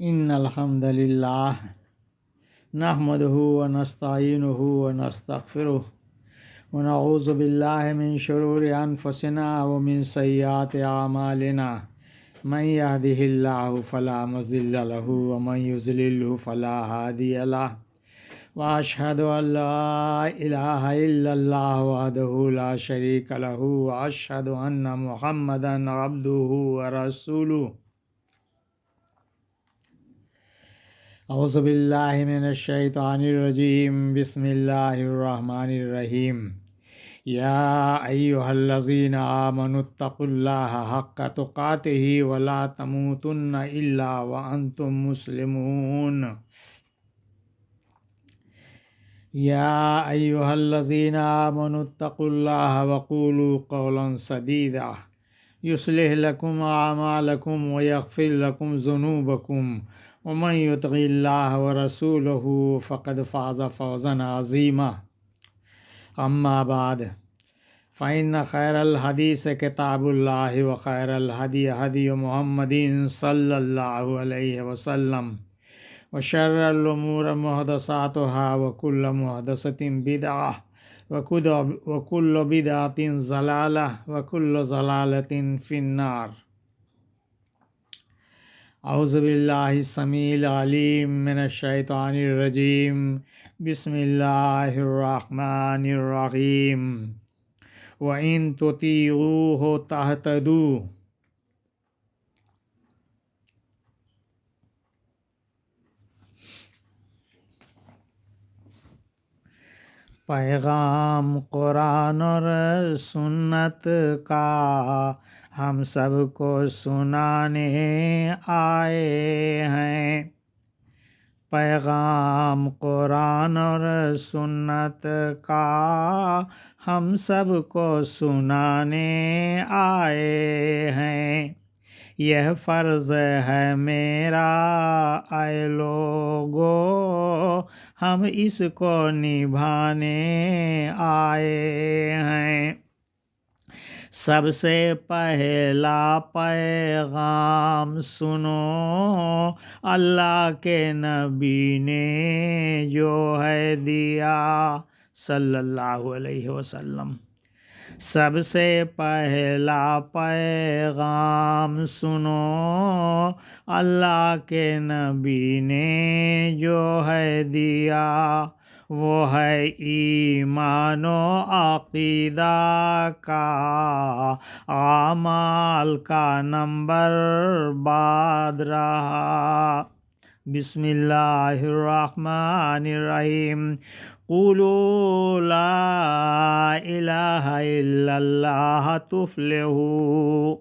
إن الحمد لله نحمده ونستعينه ونستغفره ونعوذ بالله من شرور أنفسنا ومن سيئات أعمالنا من يهده الله فلا مضل له ومن يضلل فلا هادي له وأشهد أن لا إله إلا الله وحده لا شريك له وأشهد أن محمدا عبده ورسوله اعوذ باللہ من الشیطان الرجیم بسم اللہ الرحمن الرحیم یا ایہا الذین آمنوا اتقوا اللہ حق تقاتہ ولا تموتن الا وانتم مسلمون یا ایہا الذین آمنوا اتقوا اللہ وقولوا قولا سدیدا یصلح لکم اعمالکم ویغفر لکم ذنوبکم ومن يطع الله ورسوله فقد فاز فوزا عظيما أما بعد فإن خير الحديث كتاب الله وخير الهدي هدي محمد صلى الله عليه وسلم وشر الأمور محدثاتها وكل محدثة بدعة وكل بدعة ضلالة وكل ضلالة في النار اعوذ باللہ السمیع العلیم من الشیطان الرجیم بسم اللہ الرحمن الرحیم وَإِن تُطِیعُوهُ تَهْتَدُوا پیغام قرآن اور سنت کا ہم سب کو سنانے آئے ہیں۔ پیغام قرآن اور سنت کا ہم سب کو سنانے آئے ہیں۔ یہ فرض ہے میرا اے لوگو، ہم اس کو نبھانے آئے ہیں۔ سب سے پہلا پیغام سنو، اللہ کے نبی نے جو ہے دیا صلی اللہ علیہ وسلم۔ سب سے پہلا پیغام سنو، اللہ کے نبی نے جو ہے دیا، وہ ہے ایمان و عقیدہ کا، اعمال کا نمبر بعد رہا۔ بسم اللہ الرحمن الرحیم قولوا لا الہ الا اللہ تفلحوا۔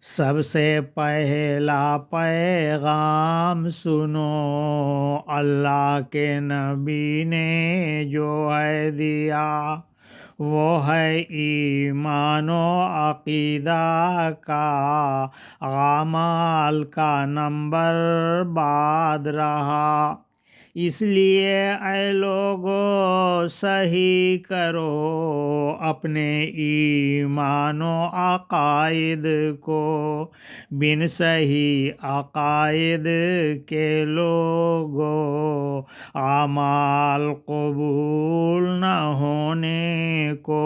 سب سے پہلا پیغام سنو، اللہ کے نبی نے جو ہے دیا، وہ ہے ایمان و عقیدہ کا، اعمال کا نمبر بعد رہا۔ اس لیے اے لوگو صحیح کرو اپنے ایمان و عقائد کو، بن صحیح عقائد کے لوگو اعمال قبول نہ ہونے کو۔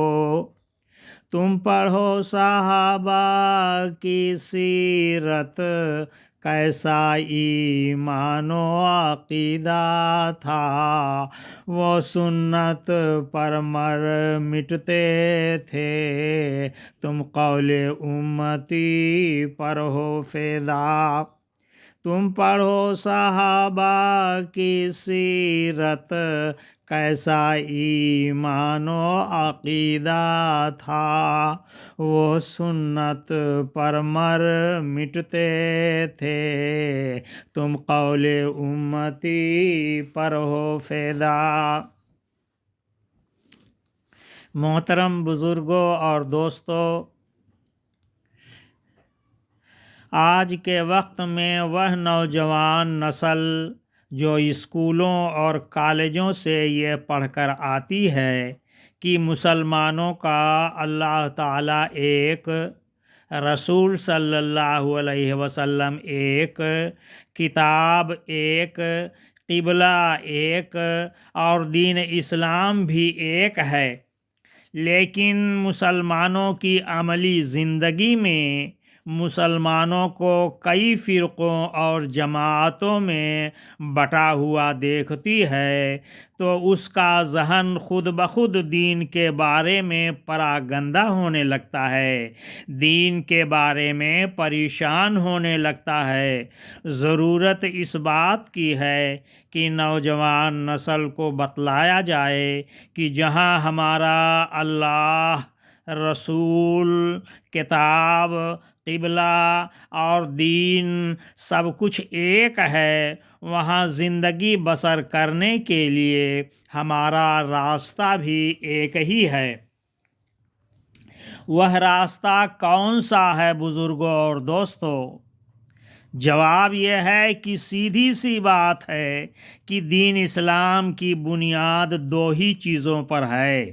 تم پڑھو صحابہ کی سیرت، کیسا ایمان و عقیدہ تھا، وہ سنت پر مر مٹتے تھے، تم قول امتی پر ہو فدا۔ تم پڑھو صحابہ کی سیرت، کیسا ایمان و عقیدہ تھا، وہ سنت پر مر مٹتے تھے، تم قول امتی پر ہو فدا۔ محترم بزرگوں اور دوستو، آج کے وقت میں وہ نوجوان نسل جو اسکولوں اور کالجوں سے یہ پڑھ کر آتی ہے کہ مسلمانوں کا اللہ تعالیٰ ایک رسول صلی اللہ علیہ وسلم ایک، کتاب ایک، قبلہ ایک، اور دین اسلام بھی ایک ہے، لیکن مسلمانوں کی عملی زندگی میں مسلمانوں کو کئی فرقوں اور جماعتوں میں بٹا ہوا دیکھتی ہے، تو اس کا ذہن خود بخود دین کے بارے میں پراگندہ ہونے لگتا ہے، دین کے بارے میں پریشان ہونے لگتا ہے۔ ضرورت اس بات کی ہے کہ نوجوان نسل کو بتلایا جائے کہ جہاں ہمارا اللہ، رسول، کتاب، قبلہ اور دین سب کچھ ایک ہے، وہاں زندگی بسر کرنے کے لیے ہمارا راستہ بھی ایک ہی ہے۔ وہ راستہ کون سا ہے بزرگوں اور دوستو؟ جواب یہ ہے کہ سیدھی سی بات ہے کہ دین اسلام کی بنیاد دو ہی چیزوں پر ہے،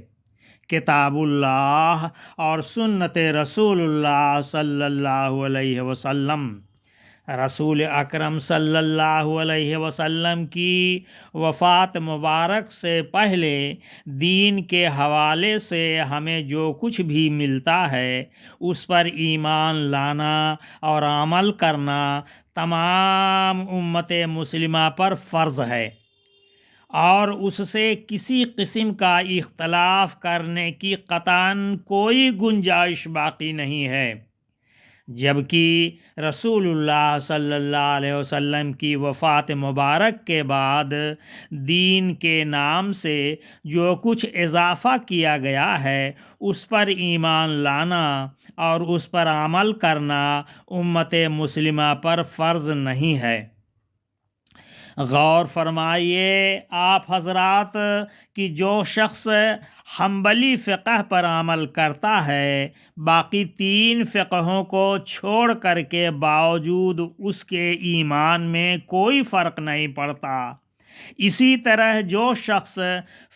کتاب اللہ اور سنت رسول اللہ صلی اللہ علیہ وسلم۔ رسول اکرم صلی اللہ علیہ وسلم کی وفات مبارک سے پہلے دین کے حوالے سے ہمیں جو کچھ بھی ملتا ہے اس پر ایمان لانا اور عمل کرنا تمام امت مسلمہ پر فرض ہے، اور اس سے کسی قسم کا اختلاف کرنے کی قطعاً کوئی گنجائش باقی نہیں ہے۔ جبکہ رسول اللہ صلی اللہ علیہ وسلم کی وفات مبارک کے بعد دین کے نام سے جو کچھ اضافہ کیا گیا ہے اس پر ایمان لانا اور اس پر عمل کرنا امت مسلمہ پر فرض نہیں ہے۔ غور فرمائیے آپ حضرات کہ جو شخص حنبلی فقہ پر عمل کرتا ہے باقی تین فقہوں کو چھوڑ کر کے باوجود اس کے ایمان میں کوئی فرق نہیں پڑتا، اسی طرح جو شخص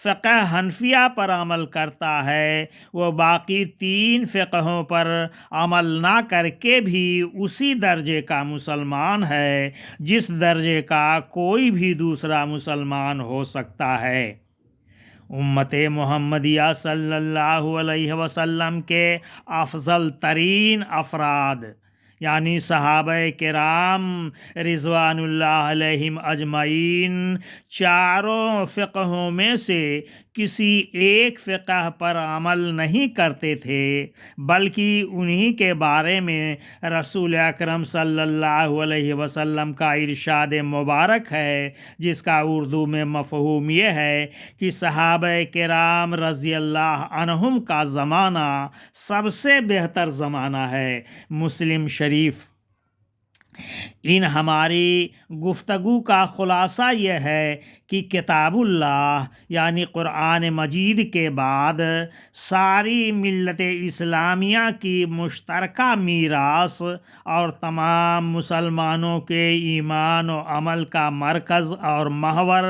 فقہ حنفیہ پر عمل کرتا ہے وہ باقی تین فقہوں پر عمل نہ کر کے بھی اسی درجے کا مسلمان ہے جس درجے کا کوئی بھی دوسرا مسلمان ہو سکتا ہے۔ امت محمدیہ صلی اللہ علیہ وسلم کے افضل ترین افراد یعنی صحابہ کرام رضوان اللہ علیہم اجمعین چاروں فقہوں میں سے کسی ایک فقہ پر عمل نہیں کرتے تھے، بلکہ انہی کے بارے میں رسول اکرم صلی اللہ علیہ وسلم کا ارشاد مبارک ہے جس کا اردو میں مفہوم یہ ہے کہ صحابہ کرام رضی اللہ عنہم کا زمانہ سب سے بہتر زمانہ ہے۔ مسلم شریف۔ ان ہماری گفتگو کا خلاصہ یہ ہے کہ کتاب اللہ یعنی قرآن مجید کے بعد ساری ملت اسلامیہ کی مشترکہ میراث اور تمام مسلمانوں کے ایمان و عمل کا مرکز اور محور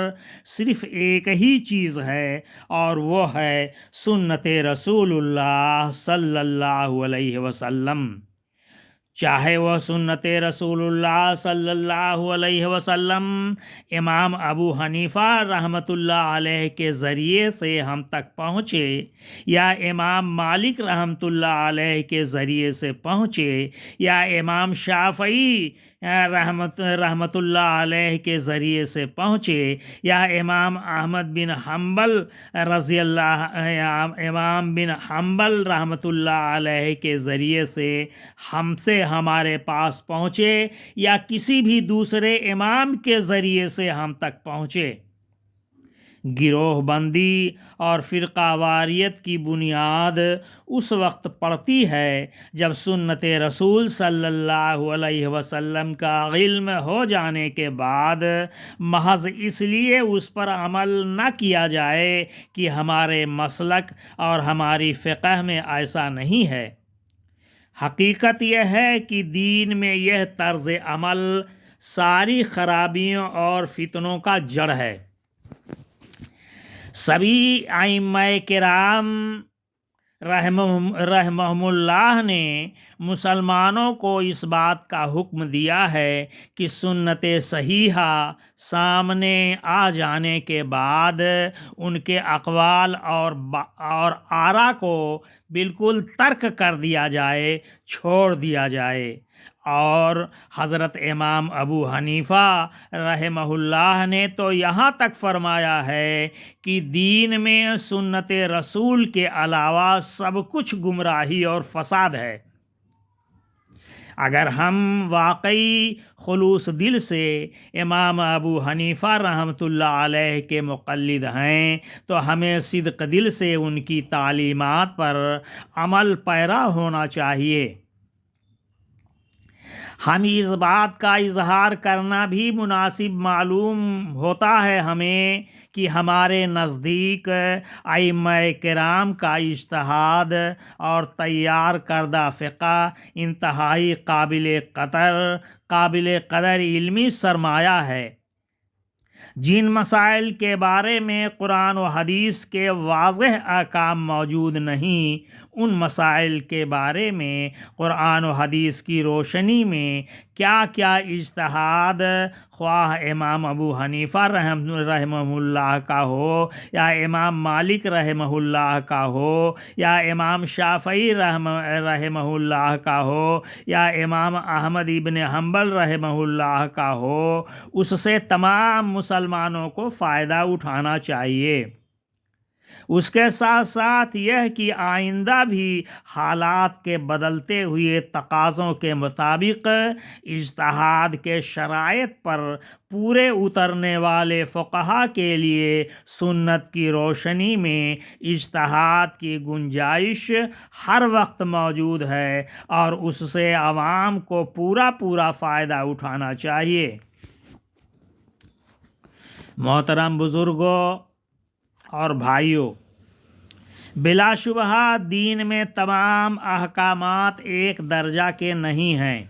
صرف ایک ہی چیز ہے، اور وہ ہے سنت رسول اللہ صلی اللہ علیہ وسلم۔ چاہے وہ سنت رسول اللہ صلی اللہ علیہ وسلم امام ابو حنیفہ رحمۃ اللہ علیہ کے ذریعے سے ہم تک پہنچے، یا امام مالک رحمۃ اللہ علیہ کے ذریعے سے پہنچے، یا امام شافعی رحمۃ اللہ علیہ کے ذریعے سے پہنچے، یا امام احمد بن حنبل امام بن حنبل رحمۃ اللہ علیہ کے ذریعے سے ہمارے پاس پہنچے، یا کسی بھی دوسرے امام کے ذریعے سے ہم تک پہنچے۔ گروہ بندی اور فرقہ واریت کی بنیاد اس وقت پڑتی ہے جب سنت رسول صلی اللہ علیہ وسلم کا علم ہو جانے کے بعد محض اس لیے اس پر عمل نہ کیا جائے کہ ہمارے مسلک اور ہماری فقہ میں ایسا نہیں ہے۔ حقیقت یہ ہے کہ دین میں یہ طرز عمل ساری خرابیوں اور فتنوں کا جڑ ہے۔ سبھی ائمہ کرام رحمہم اللہ نے مسلمانوں کو اس بات کا حکم دیا ہے کہ سنت صحیحہ سامنے آ جانے کے بعد ان کے اقوال اور آرا کو بالکل ترک کر دیا جائے، چھوڑ دیا جائے۔ اور حضرت امام ابو حنیفہ رحمہ اللہ نے تو یہاں تک فرمایا ہے کہ دین میں سنت رسول کے علاوہ سب کچھ گمراہی اور فساد ہے۔ اگر ہم واقعی خلوص دل سے امام ابو حنیفہ رحمۃ اللہ علیہ کے مقلد ہیں تو ہمیں صدق دل سے ان کی تعلیمات پر عمل پیرا ہونا چاہیے۔ ہم اس بات کا اظہار کرنا بھی مناسب معلوم ہوتا ہے ہمیں کہ ہمارے نزدیک ائمہ کرام کا اجتہاد اور تیار کردہ فقہ انتہائی قابل قدر علمی سرمایہ ہے۔ جن مسائل کے بارے میں قرآن و حدیث کے واضح احکام موجود نہیں، ان مسائل کے بارے میں قرآن و حدیث کی روشنی میں کیا کیا اجتہاد، خواہ امام ابو حنیفہ رحمہ اللہ کا ہو یا امام مالک رحمہ اللہ کا ہو یا امام شافعی رحمہ اللہ کا ہو یا امام احمد ابن حنبل رحمہ اللہ کا ہو، اس سے تمام مسلمانوں کو فائدہ اٹھانا چاہیے۔ اس کے ساتھ ساتھ یہ کہ آئندہ بھی حالات کے بدلتے ہوئے تقاضوں کے مطابق اجتہاد کے شرائط پر پورے اترنے والے فقہا کے لیے سنت کی روشنی میں اجتہاد کی گنجائش ہر وقت موجود ہے اور اس سے عوام کو پورا فائدہ اٹھانا چاہیے۔ محترم بزرگوں اور بھائیوں، بلا شبہ دین میں تمام احکامات ایک درجہ کے نہیں ہیں،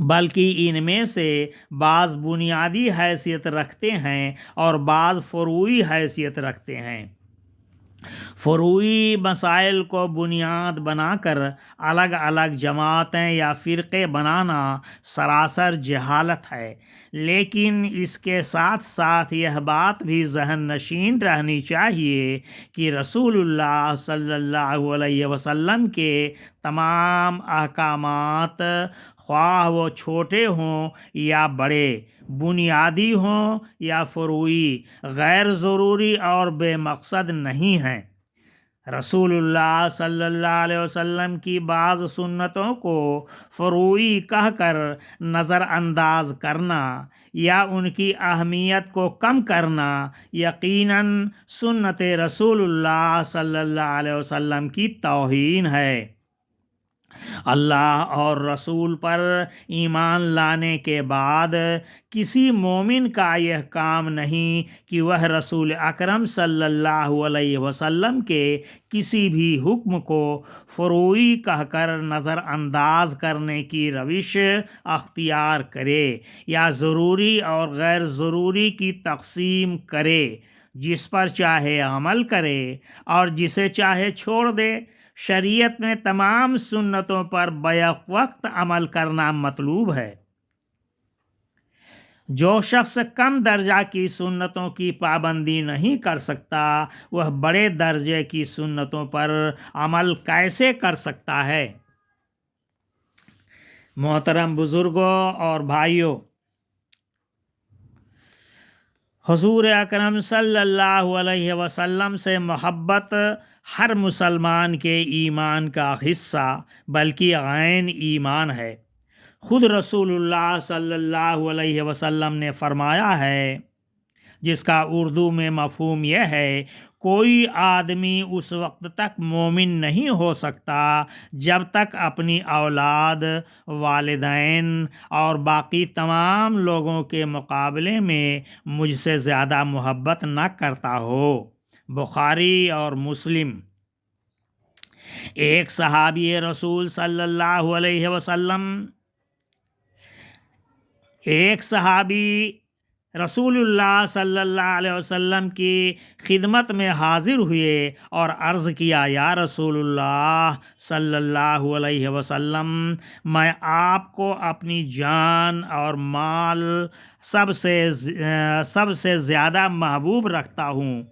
بلکہ ان میں سے بعض بنیادی حیثیت رکھتے ہیں اور بعض فروعی حیثیت رکھتے ہیں۔ فروعی مسائل کو بنیاد بنا کر الگ الگ جماعتیں یا فرقے بنانا سراسر جہالت ہے، لیکن اس کے ساتھ ساتھ یہ بات بھی ذہن نشین رہنی چاہیے کہ رسول اللہ صلی اللہ علیہ وسلم کے تمام احکامات، خواہ وہ چھوٹے ہوں یا بڑے، بنیادی ہوں یا فروعی، غیر ضروری اور بے مقصد نہیں ہیں۔ رسول اللہ صلی اللہ علیہ وسلم کی بعض سنتوں کو فروعی کہہ کر نظر انداز کرنا یا ان کی اہمیت کو کم کرنا یقیناً سنت رسول اللہ صلی اللہ علیہ وسلم کی توہین ہے۔ اللہ اور رسول پر ایمان لانے کے بعد کسی مومن کا یہ کام نہیں کہ وہ رسول اکرم صلی اللہ علیہ وسلم کے کسی بھی حکم کو فروعی کہہ کر نظر انداز کرنے کی روش اختیار کرے یا ضروری اور غیر ضروری کی تقسیم کرے، جس پر چاہے عمل کرے اور جسے چاہے چھوڑ دے۔ شریعت میں تمام سنتوں پر بیک وقت عمل کرنا مطلوب ہے۔ جو شخص کم درجہ کی سنتوں کی پابندی نہیں کر سکتا، وہ بڑے درجے کی سنتوں پر عمل کیسے کر سکتا ہے؟ محترم بزرگوں اور بھائیوں، حضور اکرم صلی اللہ علیہ وسلم سے محبت ہر مسلمان کے ایمان کا حصہ بلکہ عین ایمان ہے۔ خود رسول اللہ صلی اللہ علیہ وسلم نے فرمایا ہے، جس کا اردو میں مفہوم یہ ہے، کوئی آدمی اس وقت تک مومن نہیں ہو سکتا جب تک اپنی اولاد، والدین اور باقی تمام لوگوں کے مقابلے میں مجھ سے زیادہ محبت نہ کرتا ہو۔ بخاری اور مسلم۔ ایک صحابی رسول صلی اللہ علیہ وسلم رسول اللہ صلی اللہ علیہ وسلم کی خدمت میں حاضر ہوئے اور عرض کیا، یا رسول اللہ صلی اللہ علیہ وسلم، میں آپ کو اپنی جان اور مال سب سے زیادہ محبوب رکھتا ہوں۔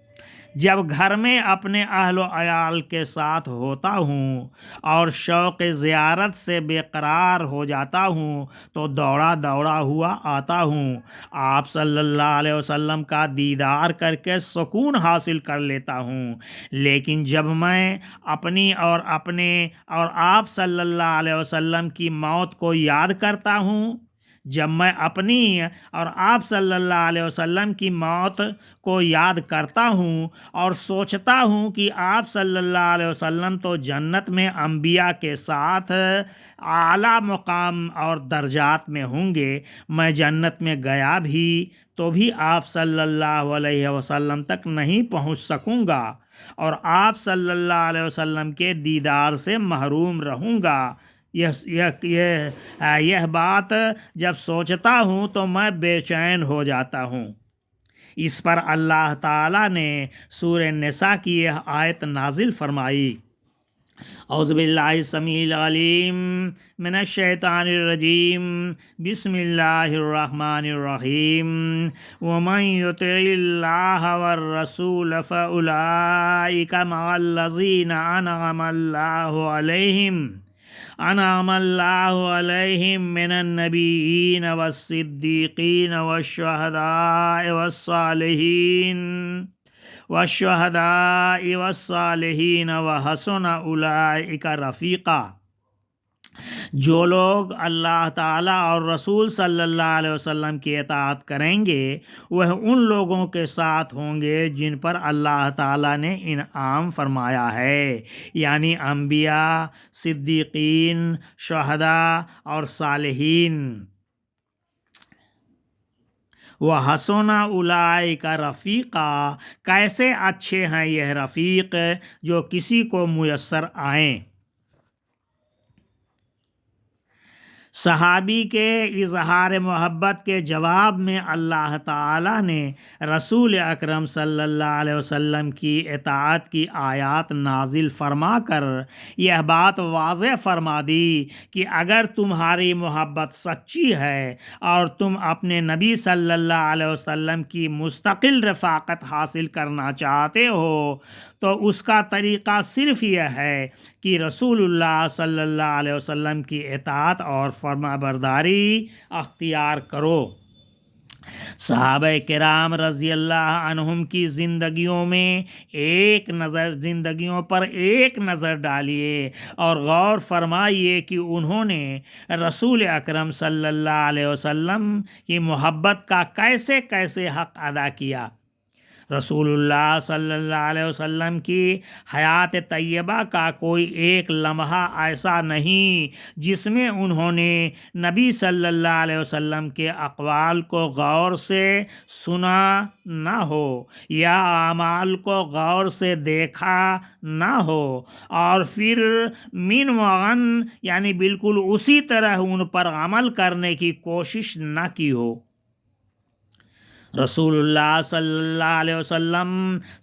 جب گھر میں اپنے اہل و عیال کے ساتھ ہوتا ہوں اور شوق زیارت سے بے قرار ہو جاتا ہوں تو دوڑا ہوا آتا ہوں، آپ صلی اللہ علیہ وسلم کا دیدار کر کے سکون حاصل کر لیتا ہوں۔ لیکن جب میں اپنی اور آپ صلی اللہ علیہ وسلم کی موت کو یاد کرتا ہوں، جب میں اپنی اور آپ صلی اللہ علیہ وسلم کی موت کو یاد کرتا ہوں اور سوچتا ہوں کہ آپ صلی اللہ علیہ وسلم تو جنت میں انبیاء کے ساتھ اعلیٰ مقام اور درجات میں ہوں گے، میں جنت میں گیا بھی تو بھی آپ صلی اللہ علیہ وسلم تک نہیں پہنچ سکوں گا اور آپ صلی اللہ علیہ وسلم کے دیدار سے محروم رہوں گا۔ یہ بات جب سوچتا ہوں تو میں بے چین ہو جاتا ہوں۔ اس پر اللہ تعالیٰ نے سورہ نساء کی یہ آیت نازل فرمائی، اعوذ باللہ السمیع العلیم من الشیطان الرجیم، بسم اللہ الرحمن الرحیم، ومن یطع اللہ والرسول فاولئک مع الذین انعم اللہ علیہم من النبیین والصدیقین والصالحین وحسن اولئک رفیقا۔ جو لوگ اللہ تعالیٰ اور رسول صلی اللہ علیہ وسلم کی اطاعت کریں گے وہ ان لوگوں کے ساتھ ہوں گے جن پر اللہ تعالیٰ نے انعام فرمایا ہے، یعنی انبیاء، صدیقین، شہداء اور صالحین۔ وَحَسُنَ أُولَئِكَ رفیقا، کیسے اچھے ہیں یہ رفیق جو کسی کو میسر آئیں۔ صحابی کے اظہار محبت کے جواب میں اللہ تعالیٰ نے رسول اکرم صلی اللہ علیہ وسلم کی اطاعت کی آیات نازل فرما کر یہ بات واضح فرما دی کہ اگر تمہاری محبت سچی ہے اور تم اپنے نبی صلی اللہ علیہ وسلم کی مستقل رفاقت حاصل کرنا چاہتے ہو تو اس کا طریقہ صرف یہ ہے کہ رسول اللہ صلی اللہ علیہ وسلم کی اطاعت اور فرما برداری اختیار کرو۔ صحابہ کرام رضی اللہ عنہم کی زندگیوں پر ایک نظر ڈالیے اور غور فرمائیے کہ انہوں نے رسول اکرم صلی اللہ علیہ وسلم کی محبت کا کیسے حق ادا کیا۔ رسول اللہ صلی اللہ علیہ وسلم کی حیات طیبہ کا کوئی ایک لمحہ ایسا نہیں جس میں انہوں نے نبی صلی اللہ علیہ وسلم کے اقوال کو غور سے سنا نہ ہو یا اعمال کو غور سے دیکھا نہ ہو اور پھر من وغن یعنی بالکل اسی طرح ان پر عمل کرنے کی کوشش نہ کی ہو۔ رسول اللہ صلی اللہ علیہ وسلم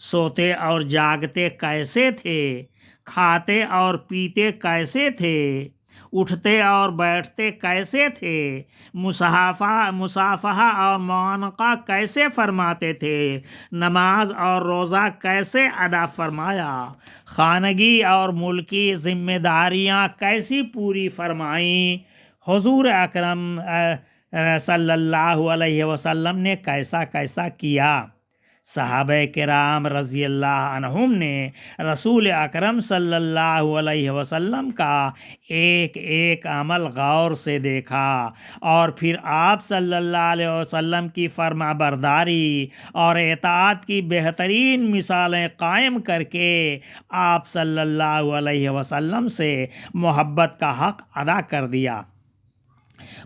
سوتے اور جاگتے کیسے تھے، کھاتے اور پیتے کیسے تھے، اٹھتے اور بیٹھتے کیسے تھے، مصافحہ اور معانقہ کیسے فرماتے تھے، نماز اور روزہ کیسے ادا فرمایا، خانگی اور ملکی ذمہ داریاں کیسی پوری فرمائیں، حضور اکرم صلی اللہ علیہ وسلم نے کیسا کیا۔ صحابہ کرام رضی اللہ عنہم نے رسول اکرم صلی اللہ علیہ وسلم کا ایک عمل غور سے دیکھا اور پھر آپ صلی اللہ علیہ وسلم کی فرما برداری اور اطاعت کی بہترین مثالیں قائم کر کے آپ صلی اللہ علیہ وسلم سے محبت کا حق ادا کر دیا۔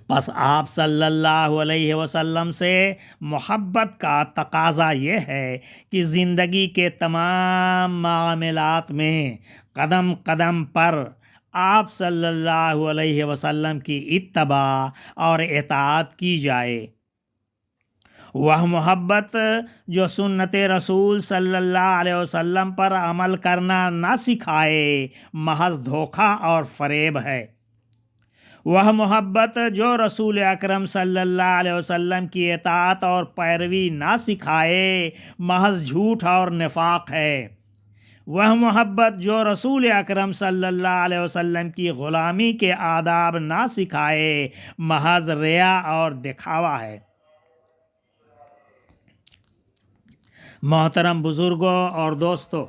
پس آپ صلی اللہ علیہ وسلم سے محبت کا تقاضا یہ ہے کہ زندگی کے تمام معاملات میں قدم قدم پر آپ صلی اللہ علیہ وسلم کی اتباع اور اطاعت کی جائے۔ وہ محبت جو سنت رسول صلی اللہ علیہ وسلم پر عمل کرنا نہ سکھائے محض دھوکہ اور فریب ہے۔ وہ محبت جو رسول اکرم صلی اللہ علیہ وسلم کی اطاعت اور پیروی نہ سکھائے محض جھوٹ اور نفاق ہے۔ وہ محبت جو رسول اکرم صلی اللہ علیہ وسلم کی غلامی کے آداب نہ سکھائے محض ریا اور دکھاوا ہے۔ محترم بزرگوں اور دوستو،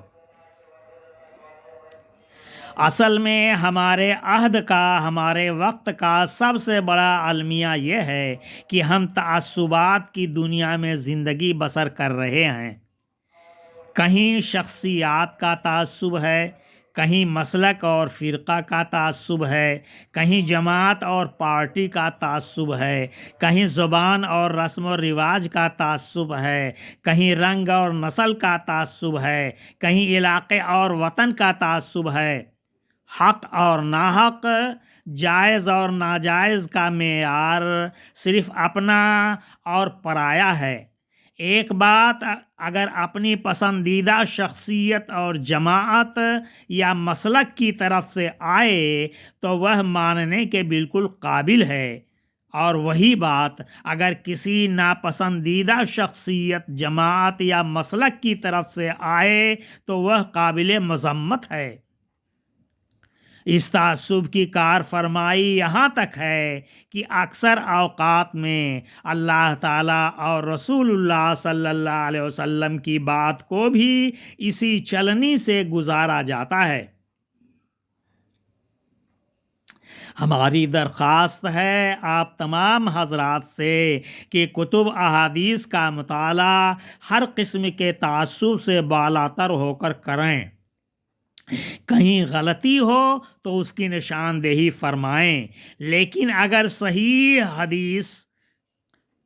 اصل میں ہمارے عہد کا، ہمارے وقت کا سب سے بڑا المیہ یہ ہے کہ ہم تعصبات کی دنیا میں زندگی بسر کر رہے ہیں۔ کہیں شخصیات کا تعصب ہے، کہیں مسلک اور فرقہ کا تعصب ہے، کہیں جماعت اور پارٹی کا تعصب ہے، کہیں زبان اور رسم و رواج کا تعصب ہے، کہیں رنگ اور نسل کا تعصب ہے، کہیں علاقے اور وطن کا تعصب ہے۔ حق اور ناحق، جائز اور ناجائز کا معیار صرف اپنا اور پرایا ہے۔ ایک بات اگر اپنی پسندیدہ شخصیت اور جماعت یا مسلک کی طرف سے آئے تو وہ ماننے کے بالکل قابل ہے، اور وہی بات اگر کسی ناپسندیدہ شخصیت، جماعت یا مسلک کی طرف سے آئے تو وہ قابل مذمت ہے۔ اس تعصب کی کار فرمائی یہاں تک ہے کہ اکثر اوقات میں اللہ تعالیٰ اور رسول اللہ صلی اللہ علیہ وسلم کی بات کو بھی اسی چلنی سے گزارا جاتا ہے۔ ہماری درخواست ہے آپ تمام حضرات سے کہ کتب احادیث کا مطالعہ ہر قسم کے تعصب سے بالاتر ہو کر کریں۔ کہیں غلطی ہو تو اس کی نشاندہی فرمائیں، لیکن اگر صحیح حدیث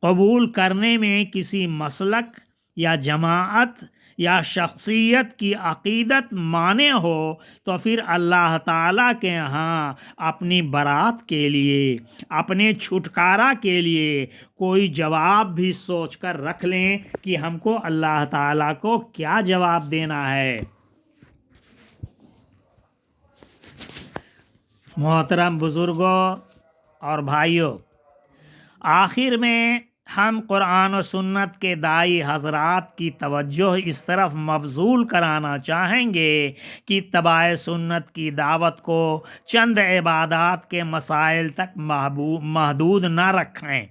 قبول کرنے میں کسی مسلک یا جماعت یا شخصیت کی عقیدت مانے ہو تو پھر اللہ تعالیٰ کے ہاں اپنی برات کے لیے، اپنے چھٹکارا کے لیے کوئی جواب بھی سوچ کر رکھ لیں کہ ہم کو اللہ تعالیٰ کو کیا جواب دینا ہے۔ محترم بزرگوں اور بھائیوں، آخر میں ہم قرآن و سنت کے داعی حضرات کی توجہ اس طرف مبذول کرانا چاہیں گے کہ اتباع سنت کی دعوت کو چند عبادات کے مسائل تک محدود نہ رکھیں،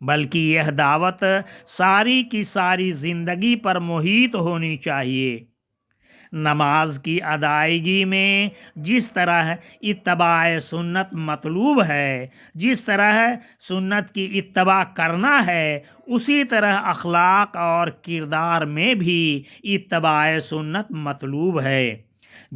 بلکہ یہ دعوت ساری کی ساری زندگی پر محیط ہونی چاہیے۔ نماز کی ادائیگی میں جس طرح اتباع سنت مطلوب ہے، جس طرح سنت کی اتباع کرنا ہے، اسی طرح اخلاق اور کردار میں بھی اتباع سنت مطلوب ہے۔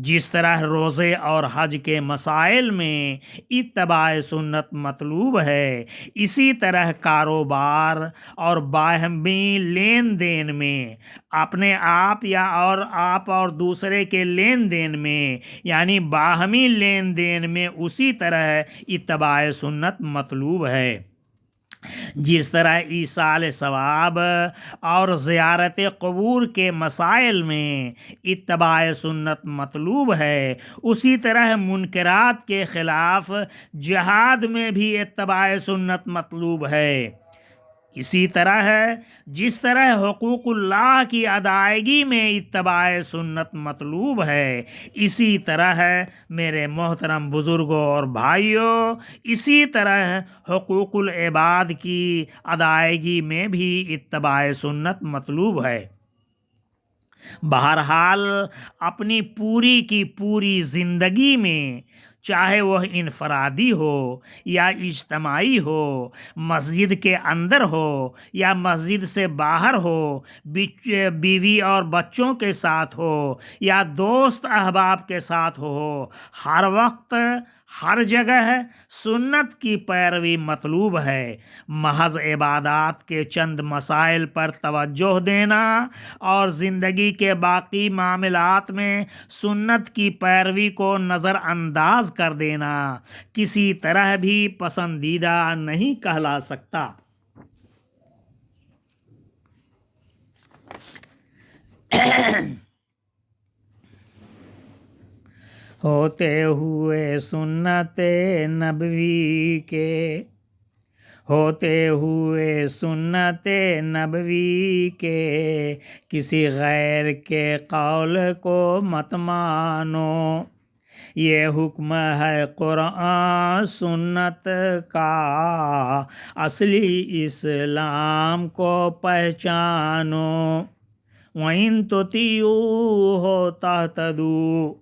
جس طرح روزے اور حج کے مسائل میں اتباع سنت مطلوب ہے، اسی طرح کاروبار اور باہمی لین دین میں، اپنے آپ اور دوسرے کے لین دین میں، یعنی باہمی لین دین میں اسی طرح اتباع سنت مطلوب ہے۔ جس طرح ایصال ثواب اور زیارت قبور کے مسائل میں اتباع سنت مطلوب ہے، اسی طرح منکرات کے خلاف جہاد میں بھی اتباع سنت مطلوب ہے۔ اسی طرح جس طرح حقوق اللہ کی ادائیگی میں اتباع سنت مطلوب ہے، اسی طرح میرے محترم بزرگوں اور بھائیوں، اسی طرح حقوق العباد کی ادائیگی میں بھی اتباع سنت مطلوب ہے۔ بہرحال اپنی پوری کی پوری زندگی میں، چاہے وہ انفرادی ہو یا اجتماعی ہو، مسجد کے اندر ہو یا مسجد سے باہر ہو، بیوی اور بچوں کے ساتھ ہو یا دوست احباب کے ساتھ ہو، ہر وقت ہر جگہ سنت کی پیروی مطلوب ہے۔ محض عبادات کے چند مسائل پر توجہ دینا اور زندگی کے باقی معاملات میں سنت کی پیروی کو نظر انداز کر دینا کسی طرح بھی پسندیدہ نہیں کہلا سکتا۔ ہوتے ہوئے سنت نبوی کے، ہوتے ہوئے سنت نبوی کے، کسی غیر کے قول کو مت مانو، یہ حکم ہے قرآن سنت کا، اصلی اسلام کو پہچانو، وَإِن تُطِیعُوهُ تَہْتَدُوا،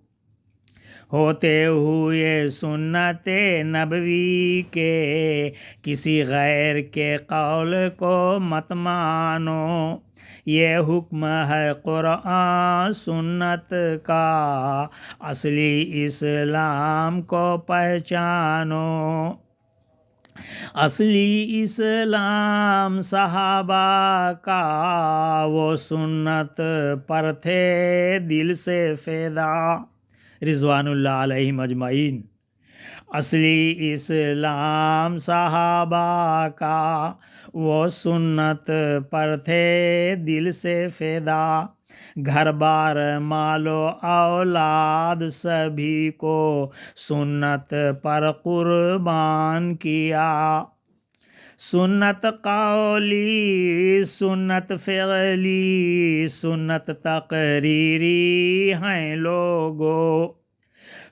ہوتے ہوئے سنت نبوی کے، کسی غیر کے قول کو مت مانو، یہ حکم ہے قرآن سنت کا، اصلی اسلام کو پہچانو۔ اصلی اسلام صحابہ کا، وہ سنت پر تھے دل سے فیدا، رضوان اللہ علیہم اجمعین۔ اصلی اسلام صحابہ کا، وہ سنت پر تھے دل سے فیدا، گھر بار مال و اولاد سبھی کو سنت پر قربان کیا، سنت قولی سنت فعلی سنت تقریری ہیں لوگو،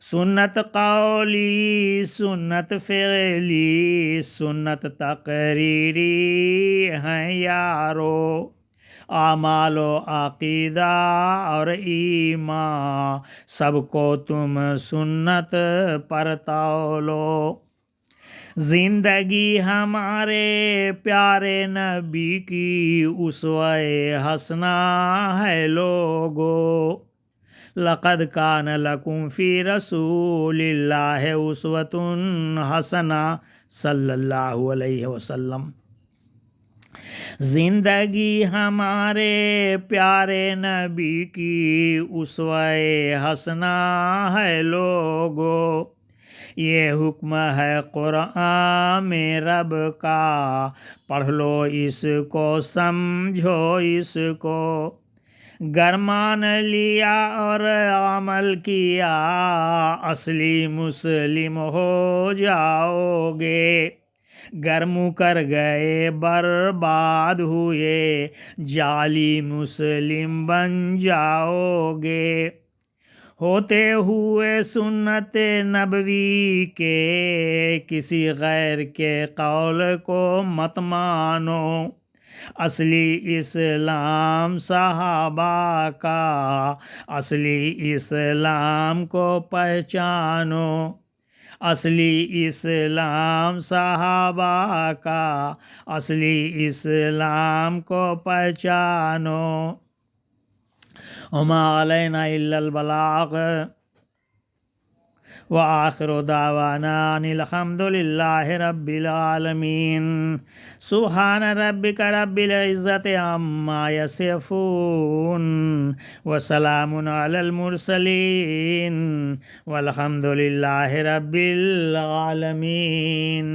سنت قولی سنت فعلی سنت تقریری ہیں یارو، اعمال و عقیدہ اور ایمان سب کو تم سنت پر تولو، زندگی ہمارے پیارے نبی کی اسوہ حسنہ ہے لوگو، لقد کان لکم فی رسول اللہ اسوۃ حسنہ صلی اللہ علیہ وسلم، زندگی ہمارے پیارے نبی کی اسوہ حسنہ ہے لوگو، یہ حکم ہے قرآن میں رب کا، پڑھ لو اس کو سمجھو اس کو، گر مان لیا اور عمل کیا اصلی مسلم ہو جاؤ گے، گر مکر گئے برباد ہوئے جعلی مسلم بن جاؤ گے، ہوتے ہوئے سنت نبوی کے، کسی غیر کے قول کو مت مانو، اصلی اسلام صحابہ کا، اصلی اسلام کو پہچانو، اصلی اسلام صحابہ کا، اصلی اسلام کو پہچانو، وما علینا الا البلاغ، وآخر دعوانا ان الحمد للہ رب العالمین، سبحان ربک رب العزت عما یصفون، وسلام علی المرسلین، والحمد للہ رب العالمین۔